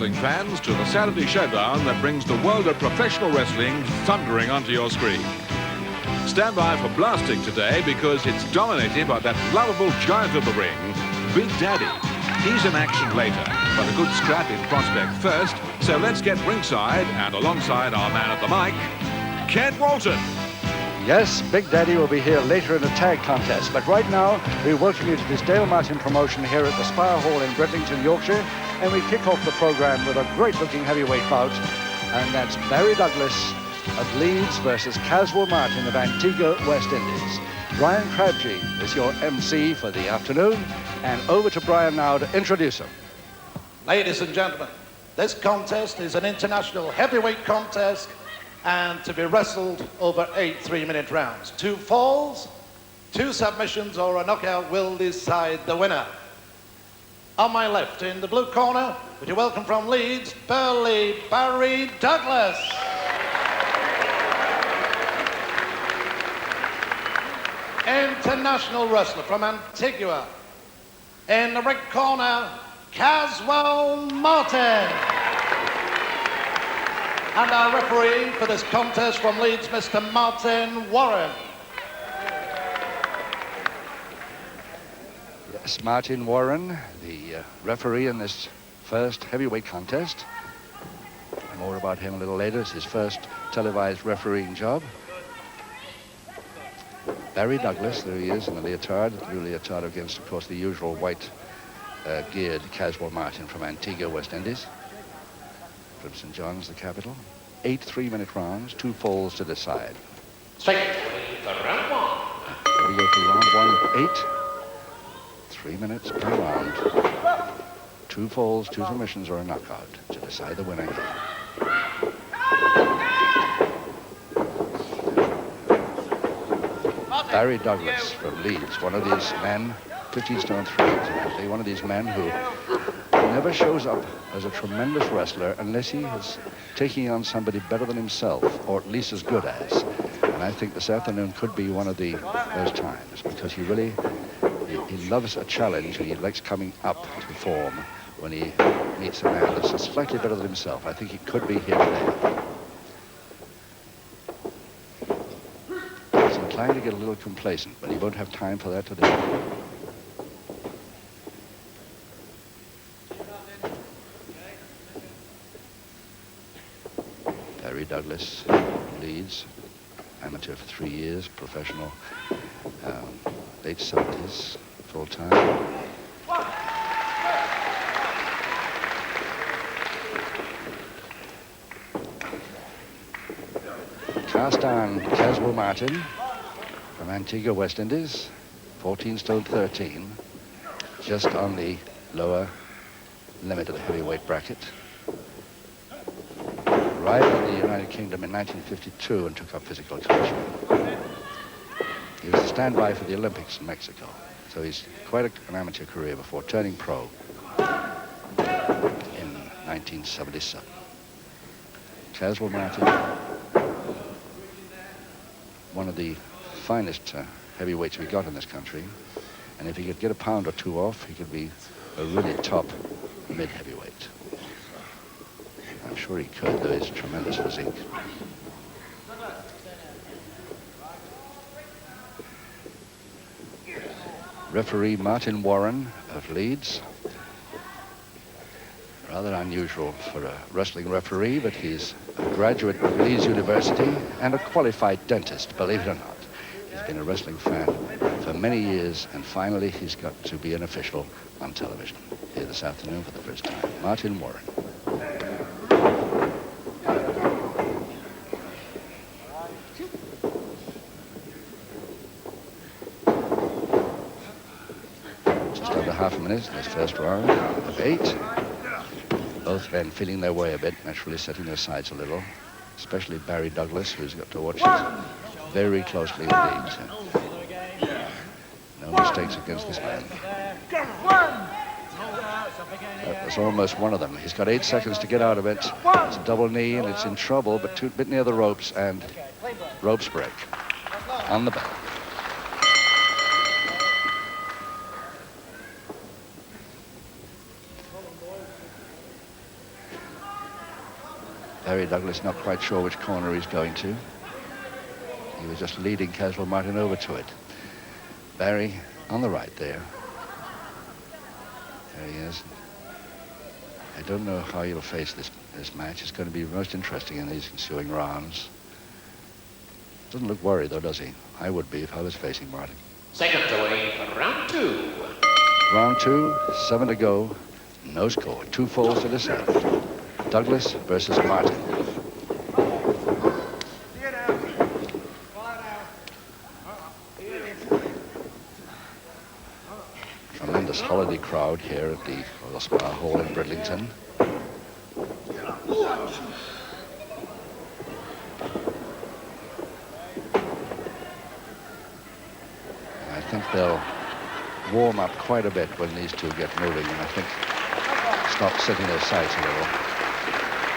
wrestling fans, to the Saturday showdown that brings the world of professional wrestling thundering onto your screen. Stand by for blasting today because it's dominated by that lovable giant of the ring, Big Daddy. He's in action later, but a good scrap in prospect first, so let's get ringside and alongside our man at the mic, Ken Walton. Yes, Big Daddy will be here later in a tag contest, but right now we welcome you to this Dale Martin promotion here at the Spire Hall in Bridlington, Yorkshire, and we kick off the program with a great-looking heavyweight bout, and that's Barry Douglas of Leeds versus Caswell Martin of Antigua, West Indies. Brian Crabtree is your MC for the afternoon, and over to Brian now to introduce him. Ladies and gentlemen, this contest is an international heavyweight contest and to be wrestled over 8 3-minute rounds. 2 falls, 2 submissions or a knockout will decide the winner. On my left, in the blue corner, would you welcome from Leeds, Burley Barry Douglas. International wrestler from Antigua. In the red corner, Caswell Martin. And our referee for this contest from Leeds, Mr. Martin Warren. Yes, Martin Warren, the referee in this first heavyweight contest. More about him a little later. It's his first televised refereeing job. Barry Douglas, there he is in the leotard, blue leotard against, of course, the usual white geared Caswell Martin from Antigua, West Indies. From St. John's, the capital. 8 3-minute rounds, 2 falls to decide. Straight for round 1. We go to round 1 with 8. 3 minutes per round. 2 falls, 2 submissions, or a knockout to decide the winner here. Barry Douglas from Leeds, one of these men, 15 stone 3 incidentally, one of these men who never shows up as a tremendous wrestler unless he is taking on somebody better than himself, or at least as good as. And I think this afternoon could be one of those times, because he really, he loves a challenge, and he likes coming up to form when he meets a man that's slightly better than himself. I think he could be here today. He's inclined to get a little complacent, but he won't have time for that today. Barry Douglas, Leeds, amateur for 3 years, professional, late 70s, full-time. Cast iron Caswell Martin from Antigua, West Indies, 14 stone 13, just on the lower limit of the heavyweight bracket. Arrived in the United Kingdom in 1952 and took up physical coaching. He was a standby for the Olympics in Mexico, so he's quite an amateur career before turning pro in 1977. Caswell Martin, one of the finest heavyweights we got in this country, and if he could get a pound or 2 off, he could be a really top mid-heavyweight. I'm sure he could, though he's tremendous physique. Referee Martin Warren of Leeds. Rather unusual for a wrestling referee, but he's a graduate of Leeds University and a qualified dentist, believe it or not. He's been a wrestling fan for many years, and finally he's got to be an official on television here this afternoon for the first time. Martin Warren. Half a minute in this first round of 8. Both men feeling their way a bit, naturally setting their sights a little, especially Barry Douglas, who's got to watch it very closely indeed. No mistakes against this man. That was almost one of them. He's got 8 seconds to get out of it. It's a double knee and it's in trouble, but a bit near the ropes, and ropes break on the bell. Barry Douglas not quite sure which corner he's going to. He was just leading Caswell Martin over to it. Barry on the right there. There he is. I don't know how he'll face this match. It's going to be most interesting in these ensuing rounds. Doesn't look worried though, does he? I would be if I was facing Martin. Seconds away for round 2. Round 2, 7 to go. No score. 2 falls to decide. Douglas versus Martin. Tremendous holiday crowd here at the Spa Hall in Bridlington. I think they'll warm up quite a bit when these two get moving, and I think stop setting their sights a little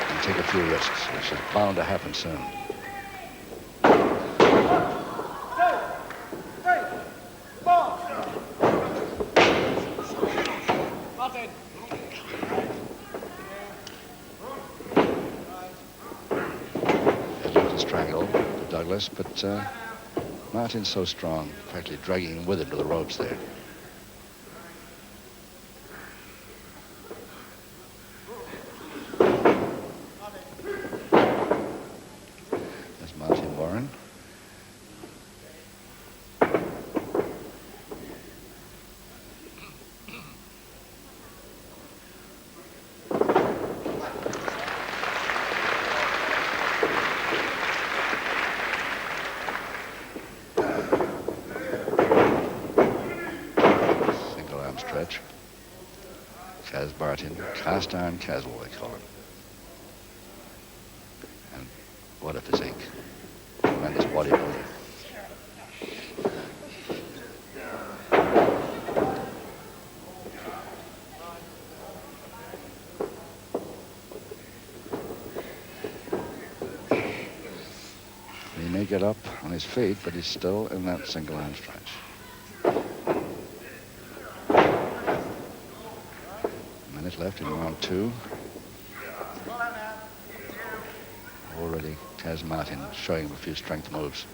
and take a few risks, which is bound to happen soon. Douglas, but Martin's so strong, practically dragging him with him to the ropes there. There's Martin Warren. Martin, cast iron Caswell, they call him. And what a physique. Tremendous bodybuilder. He may get up on his feet, but he's still in that single arm stretch. Left in round 2. Already Cas Martin showing him a few strength moves.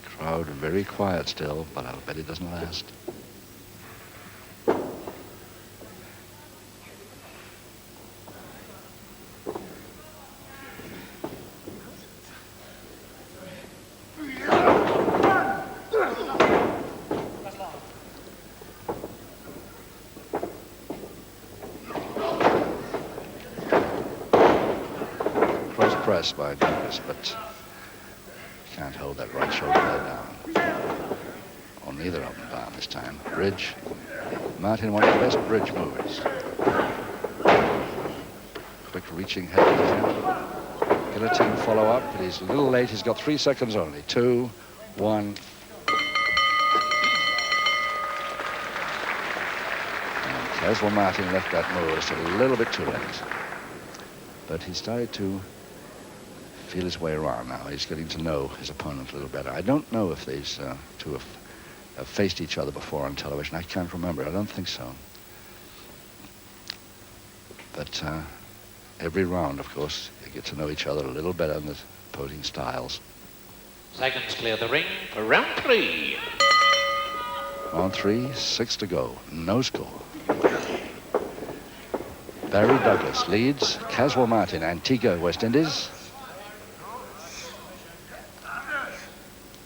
Crowd very quiet still, but I'll bet it doesn't last. By Douglas, but can't hold that right shoulder down. Or neither of them down this time. Bridge. Martin, one of the best bridge movers. Quick reaching head to hand. Guillotine follow up, but he's a little late. He's got 3 seconds only. 2, 1. And Caswell Martin left that move just a little bit too late. But he started to feel his way around now. He's getting to know his opponent a little better. I don't know if these two have faced each other before on television. I can't remember. I don't think so. But every round, of course, you get to know each other a little better in the opposing styles. Seconds clear the ring for round 3. Round 3, 6 to go. No score. Barry Douglas leads Caswell Martin, Antigua, West Indies.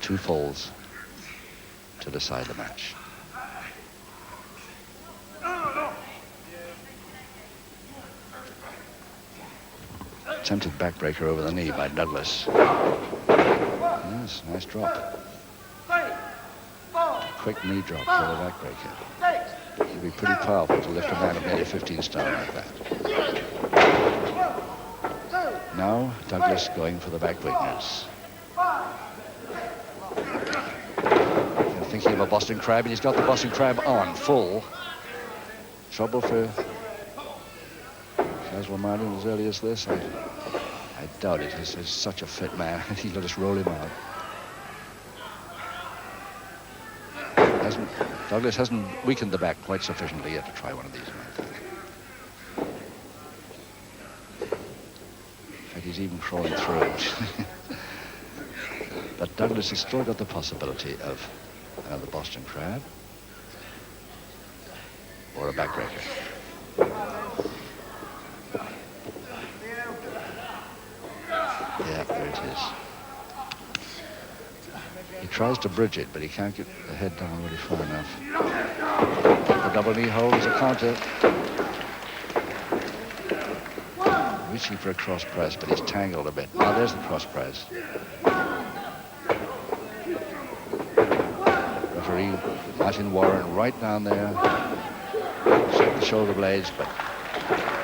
2 falls to decide the match. Attempted backbreaker over the knee by Douglas. Yes, nice drop. Quick knee drop for the backbreaker. It'd be pretty powerful to lift a man of nearly 15 stone like that. Now Douglas going for the back weakness. Thinking of a Boston Crab, and he's got the Boston Crab on full. Trouble for Caswell Martin as early as this. I doubt it. He's such a fit man. He'll just roll him out. Douglas hasn't weakened the back quite sufficiently yet to try one of these. he's even crawling through it. But Douglas has still got the possibility of another Boston Crab or a backbreaker. Yeah, there it is. He tries to bridge it, but he can't get the head down really far enough. The double knee hold is a counter. Reaching for a cross press, but he's tangled a bit. Now there's the cross press. Referee Martin Warren right down there. Check the shoulder blades, but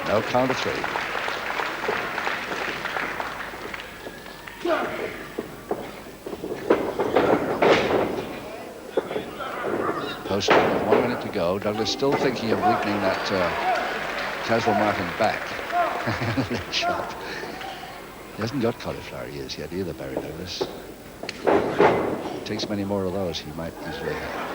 no count of 3. Post 1 minute to go. Douglas still thinking of weakening that Caswell Martin back. Leg chop. He hasn't got cauliflower ears yet either, Barry Douglas. If he takes many more of those, he might easily have.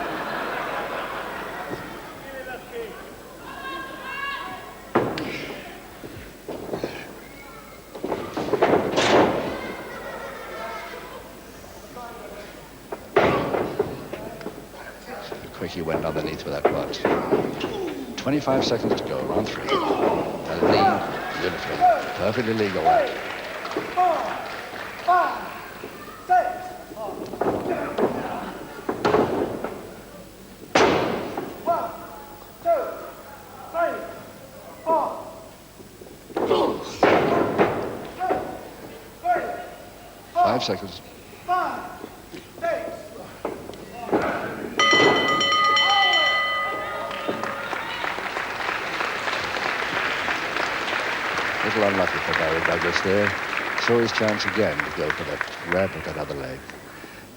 He went underneath with that butt. 25 seconds to go, round 3. A lead, beautifully, perfectly legal. 4, 5, 6. 1, 2, 3, 4. 5 seconds. 5, 6. A little unlucky for Barry Douglas there. Saw his chance again to go for that grab with that other leg,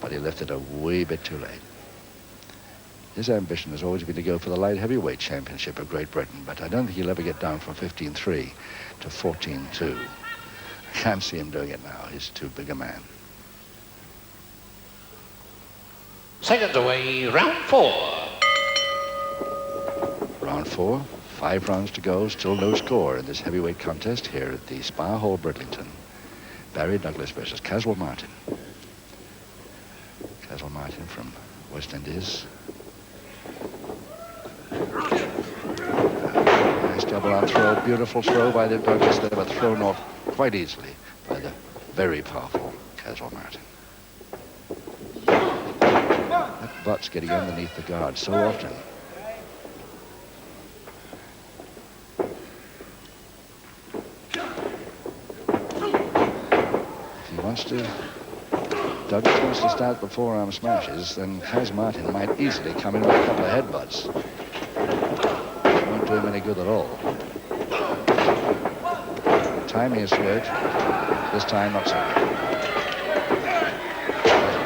but he left it a wee bit too late. His ambition has always been to go for the light heavyweight championship of Great Britain, but I don't think he'll ever get down from 15-3 to 14-2. I can't see him doing it now. He's too big a man. Seconds away, round 4. Round 4. 5 rounds to go, still no score in this heavyweight contest here at the Spa Hall, Bridlington. Barry Douglas versus Caswell Martin. Caswell Martin from West Indies. Nice double arm throw, beautiful throw by the Douglas. They were thrown off quite easily by the very powerful Caswell Martin. That butt's getting underneath the guard so often. Douglas wants to start the forearm smashes, then Cas Martin might easily come in with a couple of headbutts. It won't do him any good at all. Timing is good. This time not so good.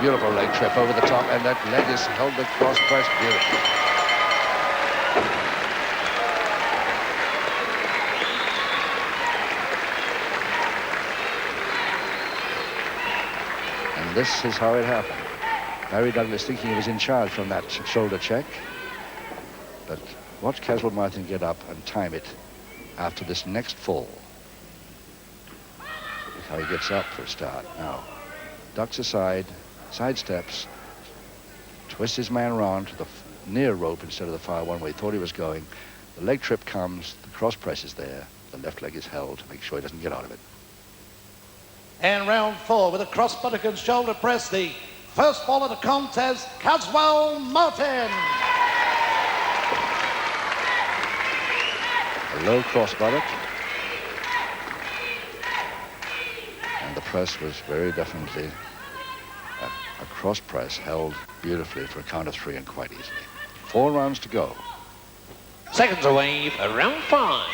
Beautiful leg trip over the top, and that leg is held the cross press beautifully. This is how it happened. Barry Douglas thinking he was in charge from that shoulder check. But watch Caswell Martin get up and time it after this next fall. Look how he gets up for a start. Now, ducks aside, sidesteps, twists his man around to the near rope instead of the far one where he thought he was going. The leg trip comes, the cross press is there. The left leg is held to make sure he doesn't get out of it. And round 4 with a cross buttock and shoulder press, the first fall of the contest, Caswell Martin. A low cross buttock. And the press was very definitely a cross press held beautifully for a count of 3 and quite easily. 4 rounds to go. Seconds away for round 5.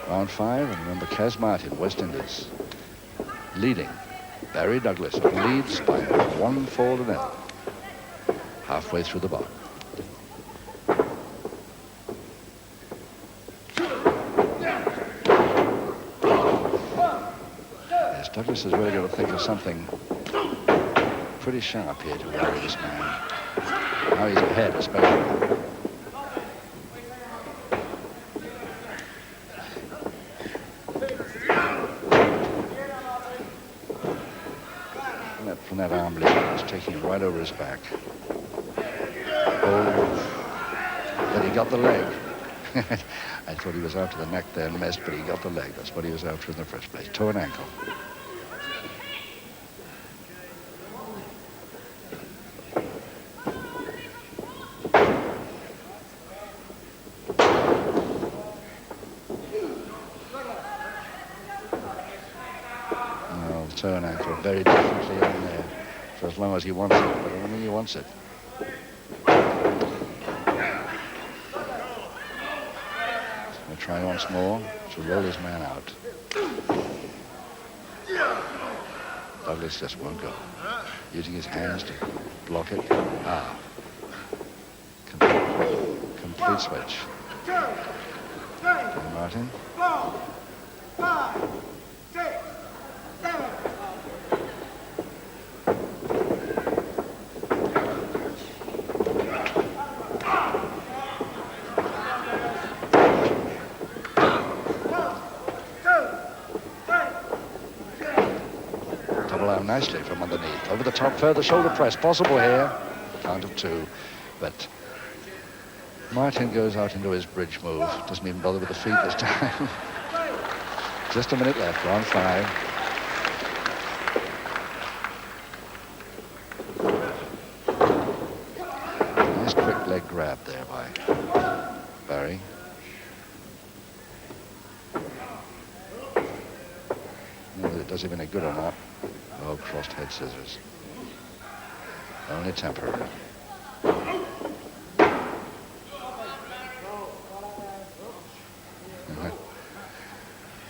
Round 5, and remember Cas Martin, West Indies, leading. Barry Douglas leads by 1 fall to 0. Halfway through the bar. Yes, Douglas is really going to think of something pretty sharp here to worry this man. Now he's ahead, especially. from that arm lead. He's taking it right over his back. Oh, but he got the leg. I thought he was after the neck there and missed, but he got the leg. That's what he was after in the first place. Toe and ankle. Toe and ankle very definitely on there for as long as he wants it, but I don't think he wants it. He'll try once more to roll his man out. Douglas just won't go. Using his hands to block it. Ah. Complete switch. And Martin. 4, 5, 6, 7. Nicely from underneath. Over the top, further shoulder press possible here. Count of 2. But Martin goes out into his bridge move. Doesn't even bother with the feet this time. Just a minute left, round 5. Nice quick leg grab there by Barry. Whether it does him any good or not. Oh, crossed head scissors. Only temporary.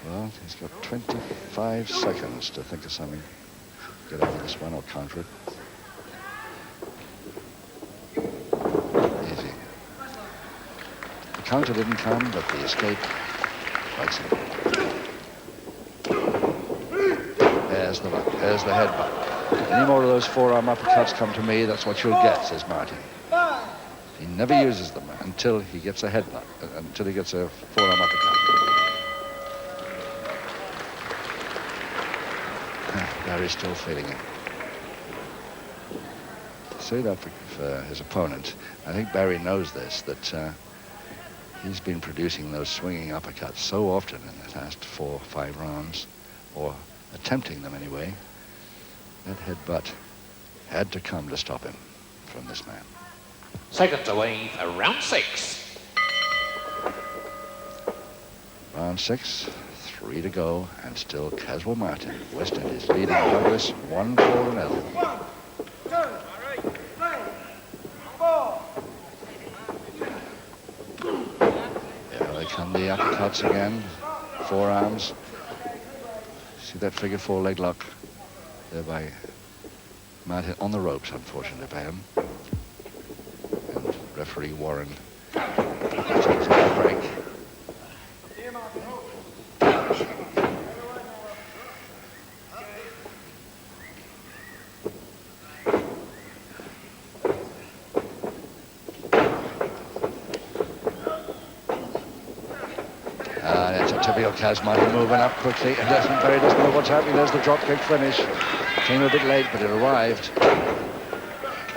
Well, he's got 25 seconds to think of something. Get out of this one or counter it. Easy. The counter didn't come, but the escape likes it. There's the headbutt. Any more of those forearm uppercuts come to me, that's what you'll get, says Martin. He never uses them until he gets a headbutt, until he gets a forearm uppercut. Barry's still feeling it. Say that for his opponent. I think Barry knows this, that he's been producing those swinging uppercuts so often in the last 4 or 5 rounds, or attempting them anyway. That headbutt had to come to stop him from this man. Seconds away for round 6. Round 6, 3 to go, and still Caswell Martin. West Indies leading Douglas 1-4-0. 1, 2, 3, 4. There they come, the uppercuts again. Forearms. See that figure 4 leg lock there by Martin on the ropes, unfortunately, by him. And referee Warren takes a break. Typical Cas Martin moving up quickly and Barry doesn't know what's happening. There's the drop kick finish. Came a bit late, but it arrived.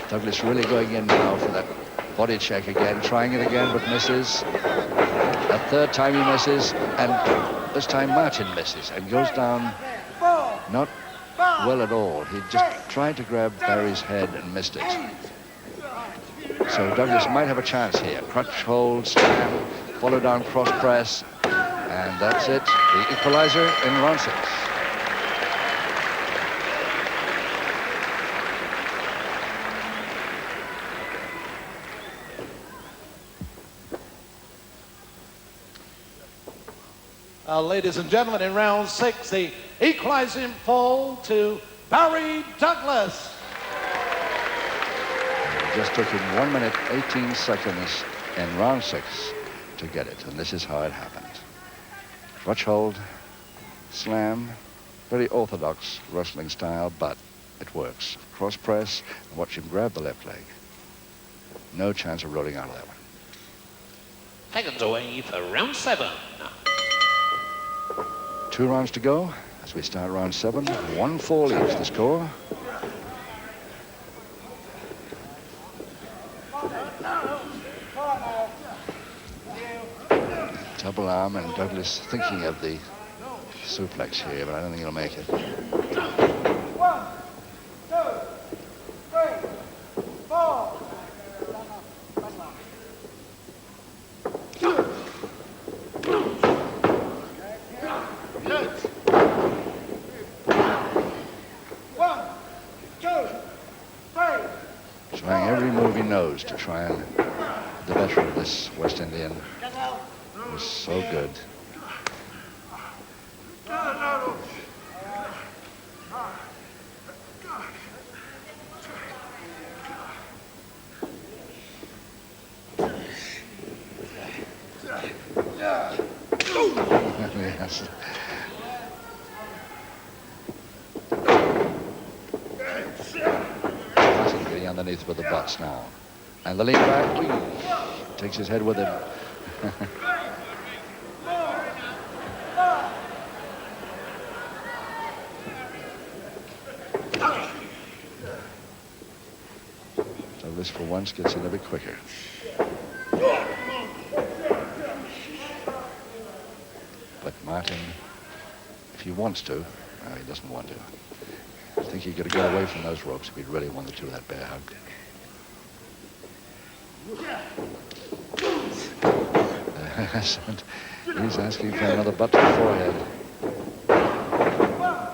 Douglas really going in now for that body check again, trying it again, but misses. A third time he misses, and this time Martin misses and goes down not well at all. He just tried to grab Barry's head and missed it. So Douglas might have a chance here. Crutch hold, stand, follow down cross press. And that's it, the equalizer in round 6. Ladies and gentlemen, in round 6, the equalizing fall to Barry Douglas. It just took him 1 minute, 18 seconds in round 6 to get it, and this is how it happened. Crutch hold, slam, very orthodox wrestling style, but it works. Cross press, and watch him grab the left leg. No chance of rolling out of that one. Seconds away for round 7. 2 rounds to go as we start round 7. 1-4 leaves the score. Double arm, and Douglas thinking of the suplex here, but I don't think he'll make it. 1, 2, 3, 4. Trying every move he knows to try and the better of this West Indian. Who's so good. Yes. Martin getting underneath with the butts now. And the lean back, takes his head with him. Douglas for once gets in a bit quicker. But Martin, if he wants to, no, he doesn't want to. I think he could get away from those ropes if he really wanted to, that bear hug. And he's asking for another butt to the forehead. 1,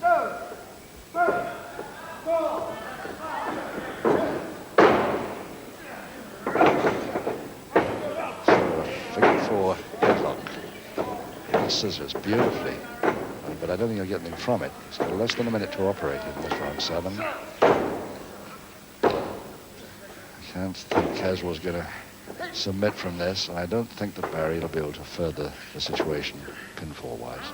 2, 3, 4. So a figure four headlock. And scissors beautifully. But I don't think he'll get anything from it. He's got less than a minute to operate in this round 7. I can't think Caswell's going to submit from this, and I don't think that Barry will be able to further the situation pinfall-wise.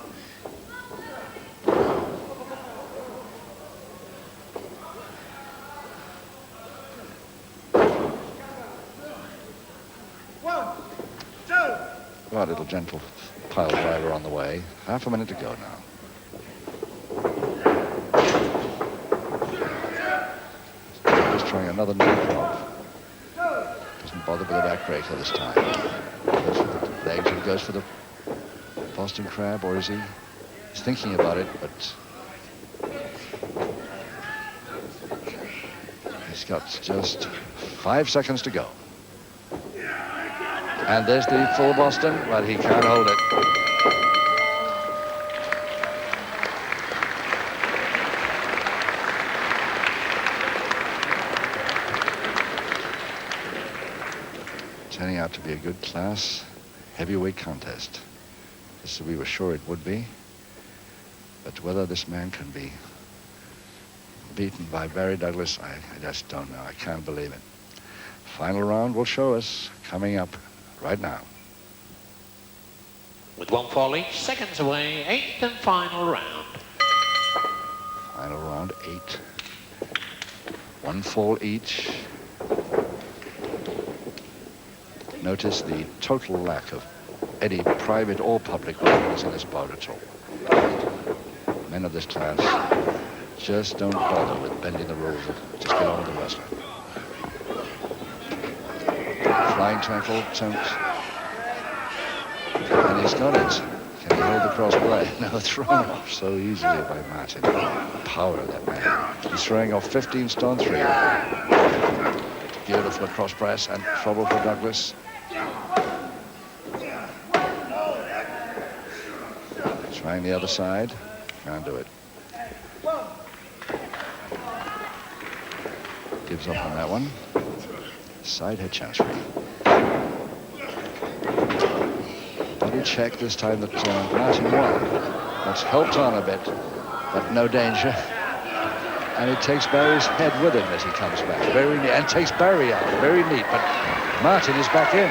Got a little gentle pile driver on the way. Half a minute to go now. Just trying another knee drop. Doesn't bother with the backbreaker this time. Goes for the legs and goes for the Boston Crab, or is he? He's thinking about it, but he's got just 5 seconds to go. And there's the full Boston, but he can't hold it. Turning out to be a good class heavyweight contest. This we were sure it would be. But whether this man can be beaten by Barry Douglas, I just don't know. I can't believe it. Final round will show us coming up right now. With 1 fall each, seconds away, 8th and final round. Final round 8. 1 fall each. Notice the total lack of any private or public weapons in this bout at all. Men of this class just don't bother with bending the rules. Just get on with the wrestling. Flying tackle, attempt. And he's got it. Can he hold the cross play? No, thrown off so easily by Martin. Power of that man. He's throwing off 15 stone 3. Beautiful cross press and trouble for Douglas. Trying the other side. Can't do it. Gives up on that one. Side head chancery. Body check this time that Martin won. That's helped on a bit, but no danger. And it takes Barry's head with him as he comes back. Very neat, and takes Barry out. Very neat, but Martin is back in.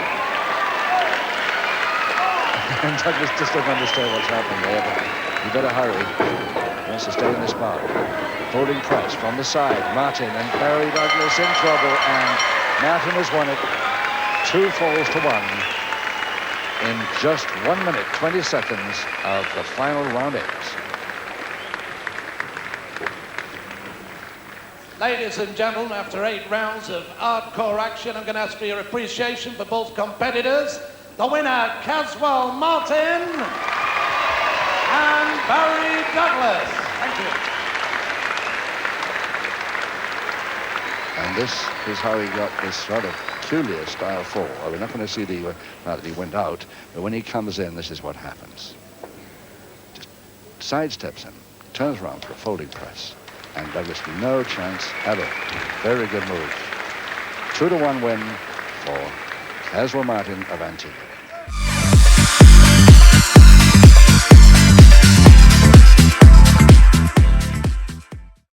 And Douglas just doesn't understand what's happening there, but you better hurry. He wants to stay in this bout. Holding press from the side. Martin and Barry Douglas in trouble, and Martin has won it. 2 falls to 1 in just 1 minute, 20 seconds of the final round 8. Ladies and gentlemen, after 8 rounds of hardcore action, I'm going to ask for your appreciation for both competitors. the winner, Caswell Martin and Barry Douglas. Thank you. And this is how he got this sort of peculiar style fall. Well, we're not going to see the now that he went out, but when he comes in, this is what happens. Just sidesteps him, turns around for a folding press, and Douglas no chance ever. Very good move. 2-1 win for Caswell Martin of Antigua.